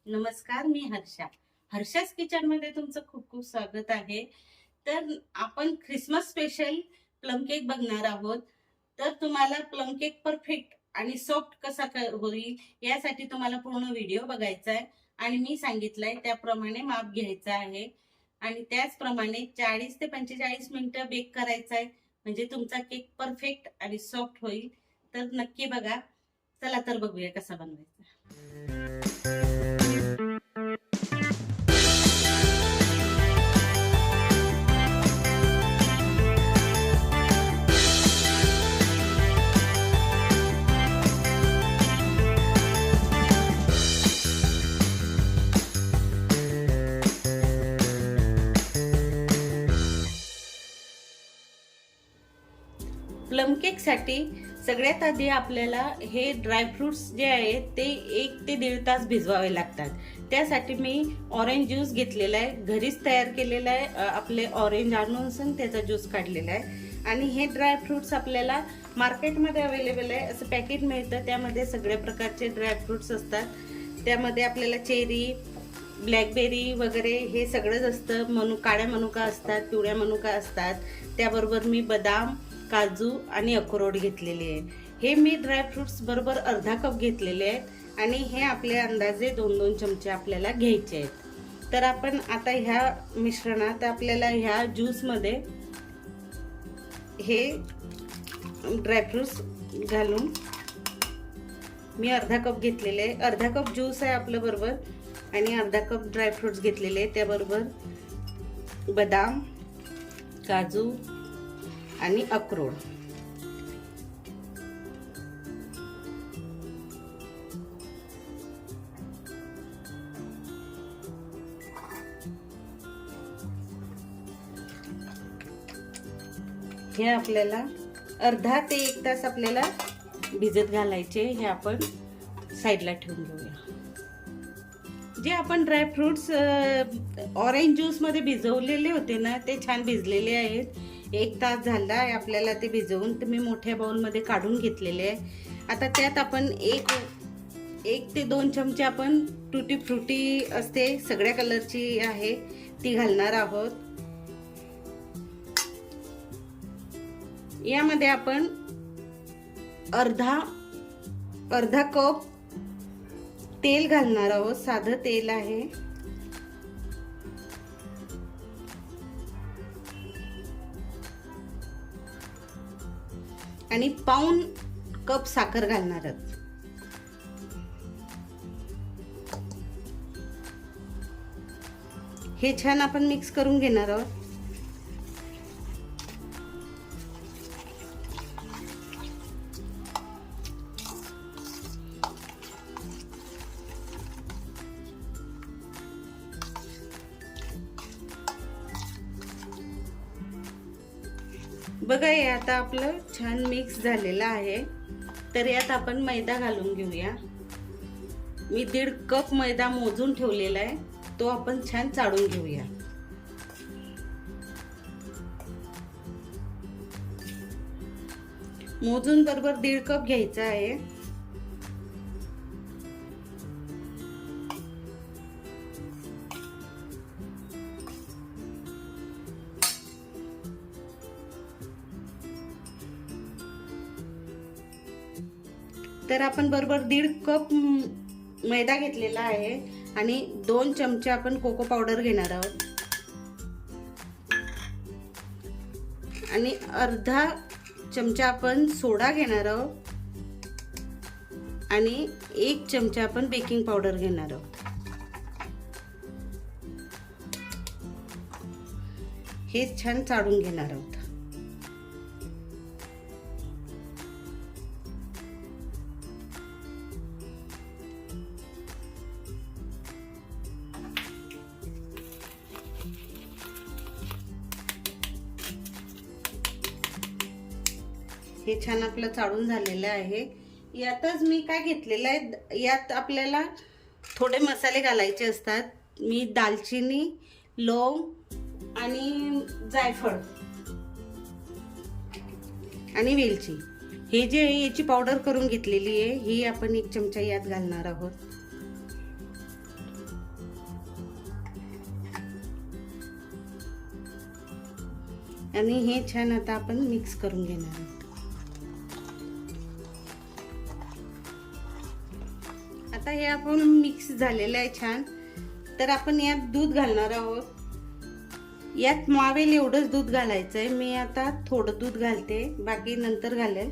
नमस्कार, मी हर्षा. हर्षास किचन मध्ये तुमचं खूप खूप स्वागत आहे. तर आपण ख्रिसमस स्पेशल प्लम केक बघणार आहोत. तर तुम्हाला प्लम केक परफेक्ट आणि सॉफ्ट कसा होईल यासाठी तुम्हाला पूर्ण व्हिडिओ बघायचा आहे आणि मी सांगितलंय त्याप्रमाणे माप घ्यायचं आहे आणि त्याचप्रमाणे 40 ते 45 मिनिटं बेक करायचा आहे, म्हणजे तुमचा केक परफेक्ट आणि सॉफ्ट होईल. तर नक्की बघा. चला तर बघूया कसा बनवायचा. प्लम केक साठी सगळ्यात आधी आपल्याला हे ड्रायफ्रुट्स जे आहेत ते 1 ते 1.5 तास भिजवावे लागतात. त्यासाठी मी ऑरेंज ज्यूस घेतलेला आहे, घरीच तयार केलेला आहे. आपले ऑरेंज आणून त्याचा ज्यूस काढलेला आहे. आणि हे ड्रायफ्रुट्स आपल्याला मार्केटमध्ये अवेलेबल आहे, असं पॅकेट मिळतं. त्यामध्ये सगळ्या प्रकारचे ड्रायफ्रुट्स असतात. त्यामध्ये आपल्याला चेरी, ब्लॅकबेरी वगैरे हे सगळंच असतं. काळ्या मनुका असतात, पिवळ्या मनुका असतात. त्याबरोबर मी बदाम, काजू आणि अक्रोड घेतलेले आहे. हे मी ड्रायफ्रुट्स बरोबर अर्धा कप घेतलेले आहेत आणि हे आपले अंदाजे 2-2 चमचे आपल्याला घ्यायचे आहेत. तर आपण आता ह्या मिश्रणात आपल्याला ह्या ज्यूसमध्ये हे ड्रायफ्रुट्स घालून मी अर्धा कप घेतलेले आहे. अर्धा कप ज्यूस आहे आपलं बरोबर आणि अर्धा कप ड्रायफ्रुट्स घेतलेले आहे. त्याबरोबर बदाम, काजू आणि अक्रोड. हे आपल्याला अर्धा ते 1 तास आपल्याला भिजत घालायचे. हे आपण साईडला ठेवून घेऊया. जे आपण ड्रायफ्रुट्स ऑरेंज ज्यूस मध्ये भिजवलेले होते ना, ते छान भिजलेले आहेत. 1 तास झाला आहे आपल्याला ते भिजवून. तर मी मोठ्या बाउलमध्ये काढून घेतलेले आहे. आता त्यात आपण 1 ते 2 चमचे आपण टुटी फ्रुटी असते, सगळ्या कलरची आहे, ती घालणार आहोत. यामध्ये आपण अर्धा कप तेल घालणार आहोत. साधं तेल आहे. आणि पाऊण कप साखर घालणार आहोत. हे छान आपण मिक्स करून घेणार आहोत. बघा, हे आता आपलं छान मिक्स झालेलं आहे. तर यात आपण मैदा घालून घेऊया. मी 1.5 कप मैदा मोजून ठेवलेला आहे, तो आपण छान चाळून घेऊया. मोजून बरोबर 1.5 कप घ्यायचा आहे. तर आपण बरोबर 1.5 कप मैदा घेतलेला आहे आणि 2 चमचे आपण कोको पावडर घेणार आहोत आणि अर्धा चमचा आपण सोडा घेणार आहोत आणि 1 चमचा आपण बेकिंग पावडर घेणार आहोत. हे छान चाळून घेणार आहोत. हे छान आपलं चाळून झालेलं आहे. यातच मी काय घेतलेलं आहे, यात आपल्याला थोडे मसाले घालायचे असतात. मी दालचिनी, लवंग आणि जायफळ आणि वेलची हे जे याची पावडर करून घेतलेली आहे, ही आपण 1 चमचा यात घालणार आहोत. आणि हे छान आता आपण मिक्स करून घेणार आहोत. आता हे आपण मिक्स झालेलं आहे छान. तर आपण यात दूध घालणार आहोत. यात मावेल एवढंच दूध घालायचं आहे. मी आता थोडं दूध घालते, बाकी नंतर घालेल.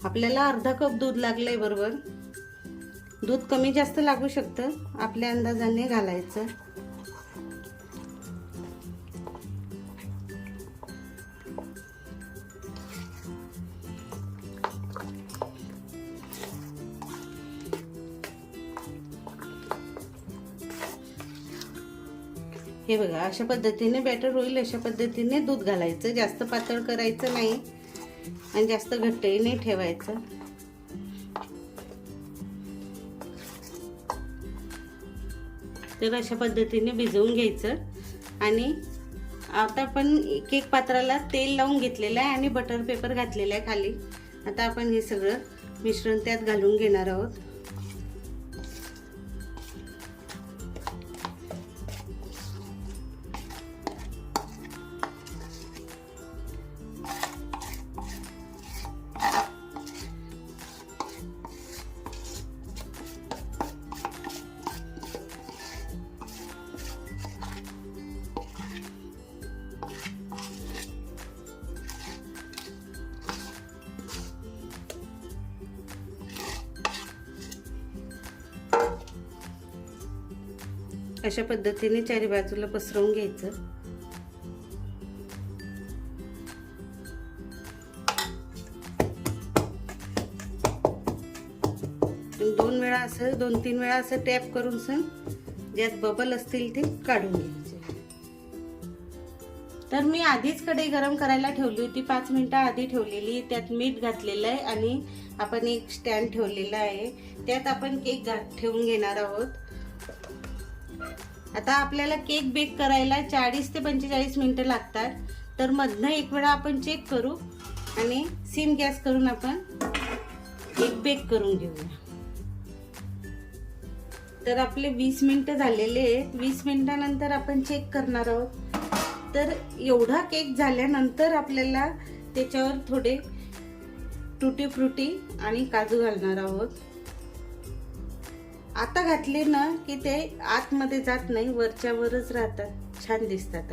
आपल्याला अर्धा कप दूध लागलंय बरोबर. दूध कमी जास्त लागू शकतं, आपल्या अंदाजाने घालायचं. हे बघा, अशा पद्धतीने बॅटर होईल अशा पद्धतीने दूध घालायचं. जास्त पातळ करायचं नाही आणि जास्त घट्टही नाही ठेवायचं. तर अशा पद्धतीने भिजवून घ्यायचं. आणि आता आपण केक पात्राला तेल लावून घेतलेलं आहे आणि बटर पेपर घातलेला आहे खाली. आता आपण हे सगळं मिश्रण त्यात घालून घेणार आहोत. अशा पद्धतीने चारी बाजूला पसरवून घ्यायचं. दोन वेळा असं 2-3 वेळा असं टॅप करून ज्यात बबल असतील ते काढून घ्यायचे. तर मी आधीच कढई गरम करायला ठेवली होती, 5 मिनिटं आधी ठेवलेली. त्यात मीठ घातलेलं आहे आणि आपण एक स्टँड ठेवलेला आहे. त्यात आपण केक ठेवून घेणार आहोत. आता आपल्याला केक बेक करायला 40 ते 45 मिनिटं लागतात. तर मधनं एक वेळा आपण चेक करू आणि सिम गॅस करून आपण केक बेक करून घेऊया. तर आपले 20 मिनिटं झालेले आहेत. 20 मिनिटानंतर आपण चेक करणार आहोत. तर एवढा केक झाल्यानंतर आपल्याला त्याच्यावर थोडे टुटी फ्रुटी आणि काजू घालणार आहोत. आता घातले ना की ते आतमध्ये जात नाही, वरच्या वरच राहतात, छान दिसतात.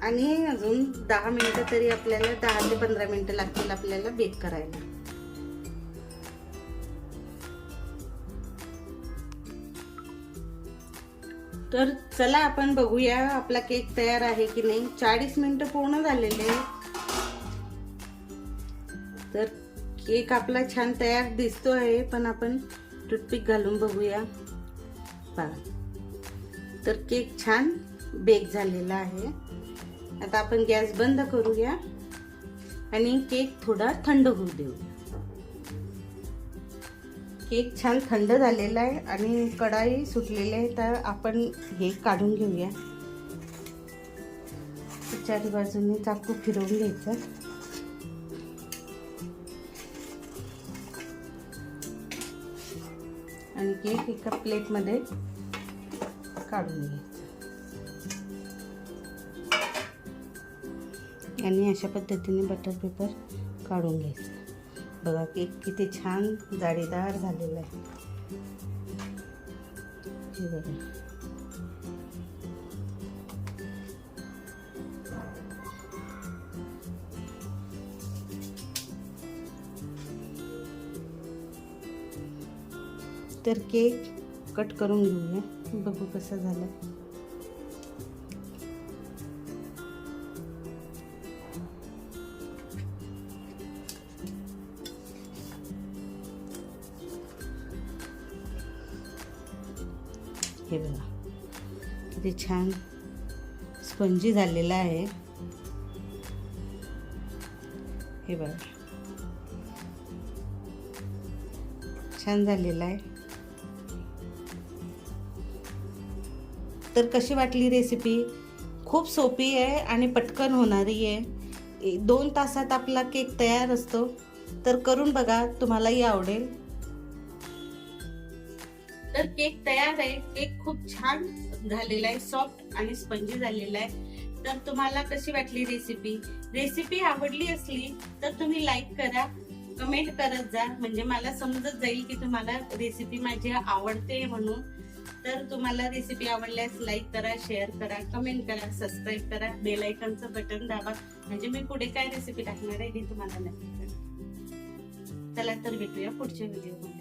आणि अजून 10 मिनिटं तरी आपल्याला 10 ते 15 मिनिटं लागतील आपल्याला बेक करायला. तर चला आपण बघूया आपला केक तयार आहे की नाही. 40 मिनिटं पूर्ण झालेले. तर केक आपला छान तयार दिसतो आहे, पण आपण टूथपिक घालून बघूया. पहा, तर केक छान बेक झालेला आहे. आता आपण गॅस बंद करूया आणि केक थोडा थंड होऊ देऊया. केक छान थंड झालेला आहे आणि कढाई सुटलेली आहे. तर आपण हे काढून घेऊया. चारी बाजूने चाकू फिरवून घ्यायचं आणि केक एका प्लेटमध्ये काढून घ्यायचा. आणि अशा पद्धतीने बटर पेपर काढून घ्यायचं. बघा केक किती छान जाळीदार झालेला आहे. हे बघा. तर केक कट करून घेऊया, बघू कसं झालं. हे बघा किती छान स्पंजी झालेला आहे. हे बघा छान झालेला आहे. तर कशी वाटली रेसिपी? खूप सोपी आहे आणि पटकन होणारी आहे. 2 तासात आपला केक तयार असतो. तर करून बघा, तुम्हालाही आवडेल. तर केक तयार आहे. केक खूप छान झालेला आहे, सॉफ्ट आणि स्पंजी झालेला आहे. तर तुम्हाला कशी वाटली रेसिपी? रेसिपी आवडली असली तर तुम्ही लाईक करा, कमेंट करत जा, म्हणजे मला समजत जाईल की तुम्हाला रेसिपी माझी आवडते म्हणून. तर तुम्हाला रेसिपी आवडल्यास लाईक करा, शेअर करा, कमेंट करा, सबस्क्राईब करा, बेल आयकॉनचं बटन दाबा, म्हणजे मी पुढे काय रेसिपी टाकणार आहे हे तुम्हाला नक्की कळेल. चला तर भेटूया पुढच्या व्हिडिओमध्ये.